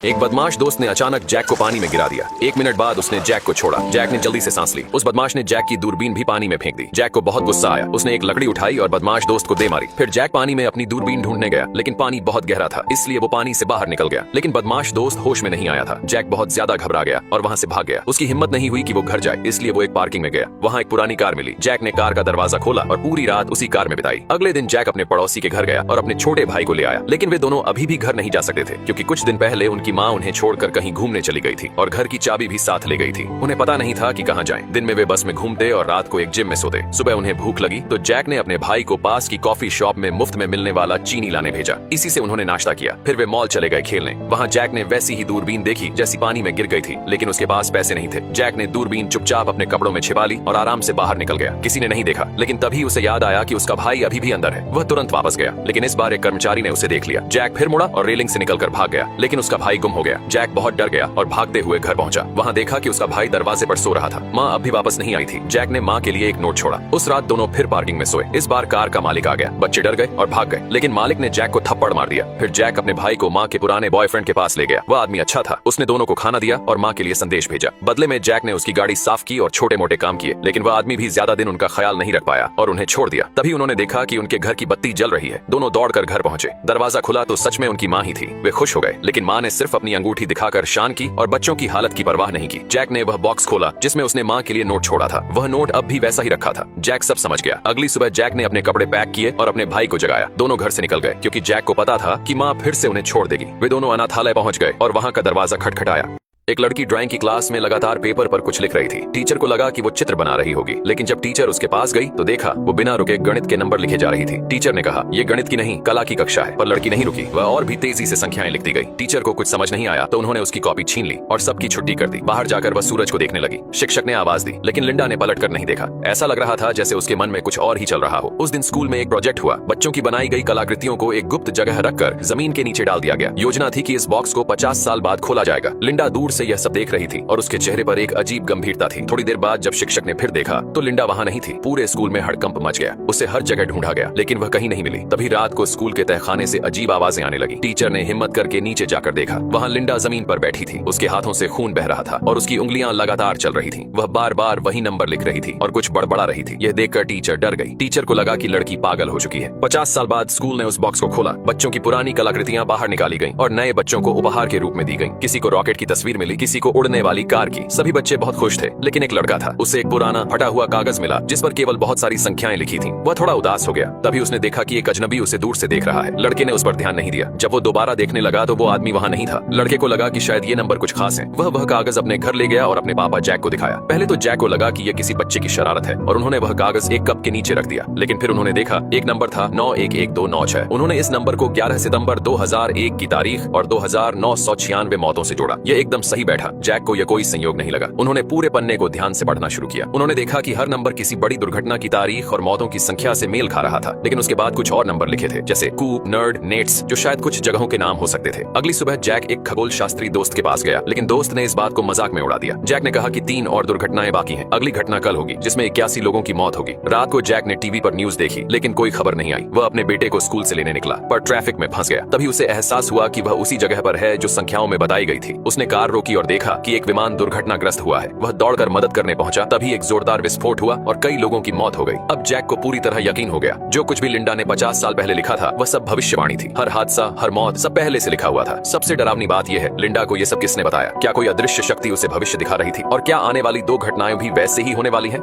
एक बदमाश दोस्त ने अचानक जैक को पानी में गिरा दिया। 1 मिनट बाद उसने जैक को छोड़ा। जैक ने जल्दी से सांस ली। उस बदमाश ने जैक की दूरबीन भी पानी में फेंक दी। जैक को बहुत गुस्सा आया। उसने एक लकड़ी उठाई और बदमाश दोस्त को दे मारी। फिर जैक पानी में अपनी दूरबीन ढूंढने गया, लेकिन पानी बहुत गहरा था, इसलिए वो पानी से बाहर निकल गया। लेकिन बदमाश दोस्त होश में नहीं आया था। जैक बहुत ज्यादा घबरा गया और वहां से भाग गया। उसकी हिम्मत नहीं हुई कि वो घर जाए, इसलिए वो एक पार्किंग में गया। वहां एक पुरानी कार मिली। जैक ने कार का दरवाजा खोला और पूरी रात उसी कार में बिताई। अगले दिन जैक अपने पड़ोसी के घर गया और अपने छोटे भाई को ले आया, लेकिन वे दोनों अभी भी घर नहीं जा सकते थे, क्योंकि कुछ दिन पहले उनकी माँ उन्हें छोड़कर कहीं घूमने चली गई थी और घर की चाबी भी साथ ले गई थी। उन्हें पता नहीं था कि कहां जाएं। दिन में वे बस में घूमते और रात को एक जिम में सोते। सुबह उन्हें भूख लगी तो जैक ने अपने भाई को पास की कॉफी शॉप में मुफ्त में मिलने वाला चीनी लाने भेजा। इसी से उन्होंने नाश्ता किया। फिर वे मॉल चले गए खेलने। वहां जैक ने वैसी ही दूरबीन देखी जैसी पानी में गिर गई थी, लेकिन उसके पास पैसे नहीं थे। जैक ने दूरबीन चुपचाप अपने कपड़ों में छिपा ली और आराम से बाहर निकल गया। किसी ने नहीं देखा, लेकिन तभी उसे याद आया कि उसका भाई अभी भी अंदर है। वह तुरंत वापस गया, लेकिन इस बार एक कर्मचारी ने उसे देख लिया। जैक फिर मुड़ा और रेलिंग से निकलकर भाग गया, लेकिन उसका भाई गुम हो गया। जैक बहुत डर गया और भागते हुए घर पहुंचा। वहां देखा कि उसका भाई दरवाजे पर सो रहा था। माँ अब भी वापस नहीं आई थी। जैक ने माँ के लिए एक नोट छोड़ा। उस रात दोनों फिर पार्किंग में सोए। इस बार कार का मालिक आ गया। बच्चे डर गए और भाग गए, लेकिन मालिक ने जैक को थप्पड़ मार दिया। फिर जैक अपने भाई को माँ के पुराने बॉयफ्रेंड के पास ले गया। वह आदमी अच्छा था। उसने दोनों को खाना दिया और माँ के लिए संदेश भेजा। बदले में जैक ने उसकी गाड़ी साफ की और छोटे मोटे काम किए, लेकिन वह आदमी भी ज्यादा दिन उनका ख्याल नहीं रख पाया और उन्हें छोड़ दिया। तभी उन्होंने देखा कि उनके घर की बत्ती जल रही है। दोनों दौड़कर घर पहुंचे। दरवाजा खुला तो सच में उनकी माँ ही थी। वे खुश हो गए, लेकिन माँ ने सिर्फ अपनी अंगूठी दिखाकर शान की और बच्चों की हालत की परवाह नहीं की। जैक ने वह बॉक्स खोला जिसमें उसने माँ के लिए नोट छोड़ा था। वह नोट अब भी वैसा ही रखा था। जैक सब समझ गया। अगली सुबह जैक ने अपने कपड़े पैक किए और अपने भाई को जगाया। दोनों घर से निकल गए, क्योंकि जैक को पता था कि माँ फिर से उन्हें छोड़ देगी। वे दोनों अनाथालय पहुंच गए और वहां का दरवाजा खटखटाया। एक लड़की ड्राइंग की क्लास में लगातार पेपर पर कुछ लिख रही थी। टीचर को लगा कि वो चित्र बना रही होगी, लेकिन जब टीचर उसके पास गई तो देखा वो बिना रुके गणित के नंबर लिखे जा रही थी। टीचर ने कहा, ये गणित की नहीं कला की कक्षा है, पर लड़की नहीं रुकी। वह और भी तेजी से संख्याएं लिखती गई। टीचर को कुछ समझ नहीं आया तो उन्होंने उसकी कॉपी छीन ली और सबकी छुट्टी कर दी। बाहर जाकर वह सूरज को देखने लगी। शिक्षक ने आवाज दी, लेकिन लिंडा ने पलट कर नहीं देखा। ऐसा लग रहा था जैसे उसके मन में कुछ और ही चल रहा हो। उस दिन स्कूल में एक प्रोजेक्ट हुआ। बच्चों की बनाई गई कलाकृतियों को एक गुप्त जगह रखकर जमीन के नीचे डाल दिया गया। योजना थी कि इस बॉक्स को 50 साल बाद खोला जाएगा। लिंडा दूर से यह सब देख रही थी और उसके चेहरे पर एक अजीब गंभीरता थी। थोड़ी देर बाद जब शिक्षक ने फिर देखा तो लिंडा वहां नहीं थी। पूरे स्कूल में हड़कंप मच गया। उसे हर जगह ढूंढा गया, लेकिन वह कहीं नहीं मिली। तभी रात को स्कूल के तहखाने से अजीब आवाजें आने लगी। टीचर ने हिम्मत करके नीचे जाकर देखा। वहां लिंडा जमीन पर बैठी थी। उसके हाथों से खून बह रहा था और उसकी उंगलियां लगातार चल रही थी। वह बार बार वही नंबर लिख रही थी और कुछ बड़बड़ा रही थी। यह देखकर टीचर डर गई। टीचर को लगा कि लड़की पागल हो चुकी है। 50 साल बाद स्कूल ने उस बॉक्स को खोला। बच्चों की पुरानी कलाकृतियां बाहर निकाली गईं और नए बच्चों को उपहार के रूप में दी गईं। किसी को रॉकेट की तस्वीर मिली, किसी को उड़ने वाली कार की। सभी बच्चे बहुत खुश थे, लेकिन एक लड़का था। उसे एक पुराना फटा हुआ कागज मिला जिस पर केवल बहुत सारी संख्याएं लिखी थीं। वह थोड़ा उदास हो गया। तभी उसने देखा कि एक अजनबी उसे दूर से देख रहा है। लड़के ने उस पर ध्यान नहीं दिया। जब वो दोबारा देखने लगा तो वो आदमी वहां नहीं था। लड़के को लगा कि शायद ये नंबर कुछ खास है। वह कागज अपने घर ले गया और अपने पापा जैक को दिखाया। पहले तो जैक को लगा कि यह किसी बच्चे की शरारत है और उन्होंने वह कागज एक कप के नीचे रख दिया। लेकिन फिर उन्होंने देखा एक नंबर था 911296। उन्होंने इस नंबर को 11 सितंबर 2001 की तारीख और 2996 मौतों से जोड़ा। यह एकदम सही बैठा। जैक को यह कोई संयोग नहीं लगा। उन्होंने पूरे पन्ने को ध्यान से पढ़ना शुरू किया। उन्होंने देखा कि हर नंबर किसी बड़ी दुर्घटना की तारीख और मौतों की संख्या से मेल खा रहा था, लेकिन उसके बाद कुछ और नंबर लिखे थे, जैसे कूप, नर्ड, नेट्स, जो शायद कुछ जगहों के नाम हो सकते थे। अगली सुबह जैक एक खगोल शास्त्री दोस्त के पास गया, लेकिन दोस्त ने इस बात को मजाक में उड़ा दिया। जैक ने कहा कि 3 और दुर्घटनाएं बाकी हैं। अगली घटना कल होगी, जिसमें 81 लोगों की मौत होगी। रात को जैक ने टीवी पर न्यूज देखी, लेकिन कोई खबर नहीं आई। वह अपने बेटे को स्कूल से लेने निकला, पर ट्रैफिक में फंस गया। तभी उसे एहसास हुआ कि वह उसी जगह पर है जो संख्याओं में बताई गई थी। उसने कार रोकी और देखा कि एक विमान दुर्घटनाग्रस्त हुआ है। वह दौड़कर मदद करने पहुंचा। तभी एक जोरदार विस्फोट हुआ और कई लोगों की मौत हो गई। अब जैक को पूरी तरह यकीन हो गया। जो कुछ भी लिंडा ने 50 साल पहले लिखा था वह सब भविष्यवाणी थी। हर हादसा, हर मौत, सब पहले से लिखा हुआ था। सबसे डरावनी बात यह है, लिंडा को यह सब किसने बताया? क्या कोई अदृश्य शक्ति उसे भविष्य दिखा रही थी? और क्या आने वाली 2 घटनाएं भी वैसे ही होने वाली हैं?